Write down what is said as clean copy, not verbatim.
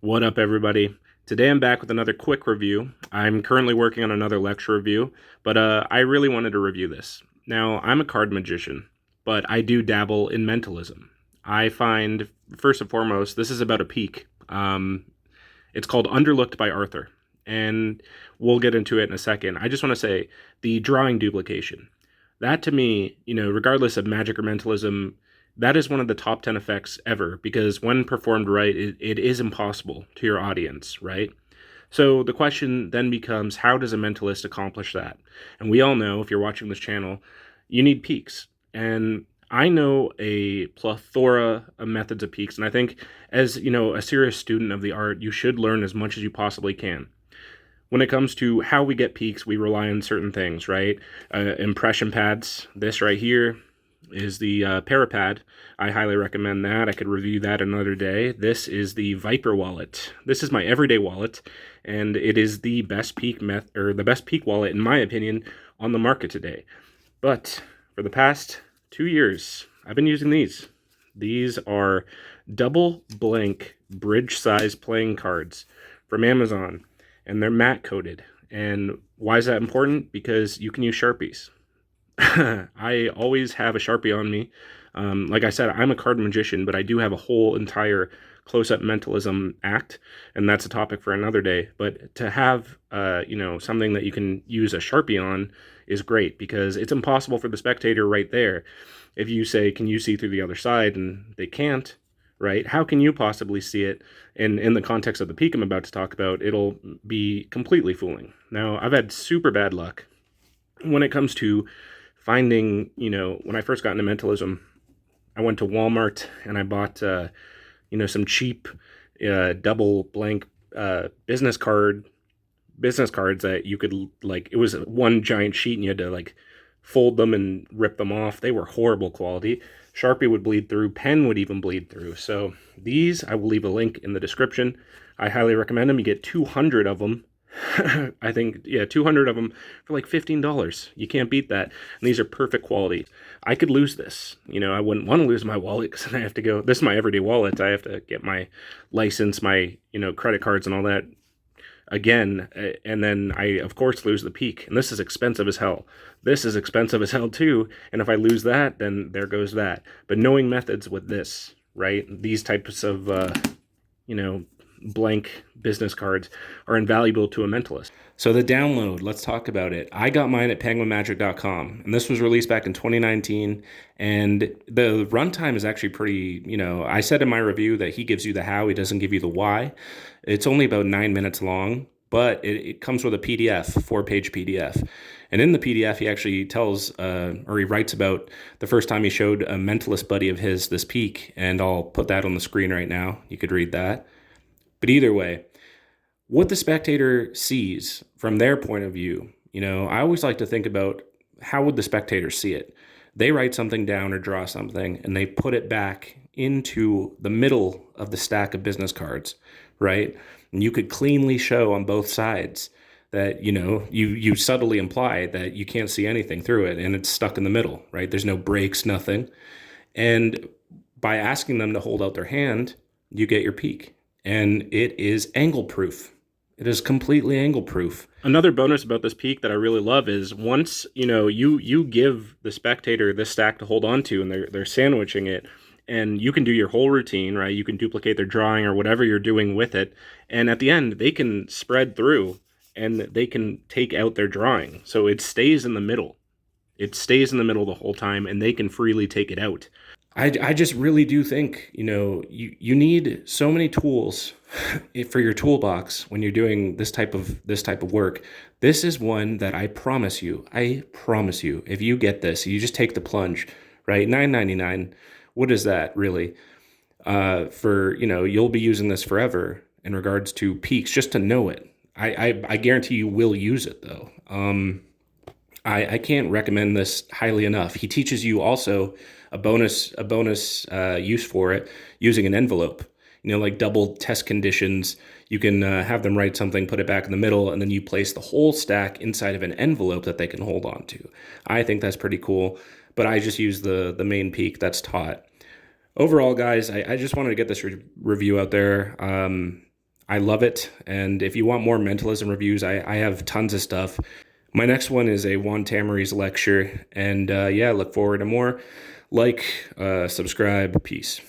What up, everybody? Today I'm back with another quick review. I'm currently working on another lecture review, but I really wanted to review this. Now, I'm a card magician, but I do dabble in mentalism. I find, first and foremost, this is about a peak. It's called Underlooked by Arthur, and we'll get into it in a second. I just want to say the drawing duplication. That to me, regardless of magic or mentalism, that is one of the top 10 effects ever because when performed right, it is impossible to your audience, right? So the question then becomes, how does a mentalist accomplish that? And we all know, if you're watching this channel, you need peaks. And I know a plethora of methods of peaks, and I think as, a serious student of the art, you should learn as much as you possibly can. When it comes to how we get peaks, we rely on certain things, right? Impression pads, this right here, is the Parapad. I highly recommend that. I could review that another day. This is the Viper wallet. This is my everyday wallet, and it is the best the best peak wallet in my opinion on the market today. But for the past 2 years, I've been using these. These are double blank bridge size playing cards from Amazon, and they're matte coated. And why is that important? Because you can use Sharpies. I always have a Sharpie on me. Like I said, I'm a card magician, but I do have a whole entire close-up mentalism act, and that's a topic for another day. But to have, something that you can use a Sharpie on is great because it's impossible for the spectator right there. If you say, can you see through the other side? And they can't, right? How can you possibly see it? And in the context of the peak I'm about to talk about, it'll be completely fooling. Now, I've had super bad luck when it comes to finding, when I first got into mentalism, I went to Walmart and I bought, some cheap double blank business cards that you could it was one giant sheet and you had to fold them and rip them off. They were horrible quality. Sharpie would bleed through, pen would even bleed through. So these, I will leave a link in the description. I highly recommend them. You get 200 of them. I think, 200 of them for like $15. You can't beat that. And these are perfect quality. I could lose this. I wouldn't want to lose my wallet because I have to go. This is my everyday wallet. I have to get my license, my, credit cards and all that again. And then I, of course, lose the peak. And this is expensive as hell. This is expensive as hell too. And if I lose that, then there goes that. But knowing methods with this, right? These types of, blank business cards are invaluable to a mentalist. So the download, let's talk about it. I got mine at penguinmagic.com, and this was released back in 2019, and the runtime is actually pretty, I said in my review that he gives you the how, he doesn't give you the why. It's only about 9 minutes long, but it comes with a PDF, 4-page PDF. And in the PDF, he actually tells, or he writes about the first time he showed a mentalist buddy of his this peak, and I'll put that on the screen right now. You could read that. But either way, what the spectator sees from their point of view, I always like to think about how would the spectator see it? They write something down or draw something and they put it back into the middle of the stack of business cards, right? And you could cleanly show on both sides that, you subtly imply that you can't see anything through it and it's stuck in the middle, right? There's no breaks, nothing. And by asking them to hold out their hand, you get your peak. And it is angle proof. It is completely angle proof. Another bonus about this peak that I really love is once, you give the spectator this stack to hold on to and they're sandwiching it, and you can do your whole routine, right? You can duplicate their drawing or whatever you're doing with it. And at the end, they can spread through and they can take out their drawing. So it stays in the middle. It stays in the middle the whole time and they can freely take it out. I just really do think, you need so many tools for your toolbox when you're doing this type of work. This is one that I promise you, if you get this, you just take the plunge, right? $9.99. What is that really? You'll be using this forever in regards to peaks, just to know it. I guarantee you will use it though. I can't recommend this highly enough. He teaches you also a bonus use for it using an envelope. Like double test conditions. You can have them write something, put it back in the middle, and then you place the whole stack inside of an envelope that they can hold on to. I think that's pretty cool, but I just use the main peak that's taught. Overall, guys, I just wanted to get this review out there. I love it. And if you want more mentalism reviews, I have tons of stuff. My next one is a Juan Tamariz lecture. And yeah, look forward to more. Like, subscribe, peace.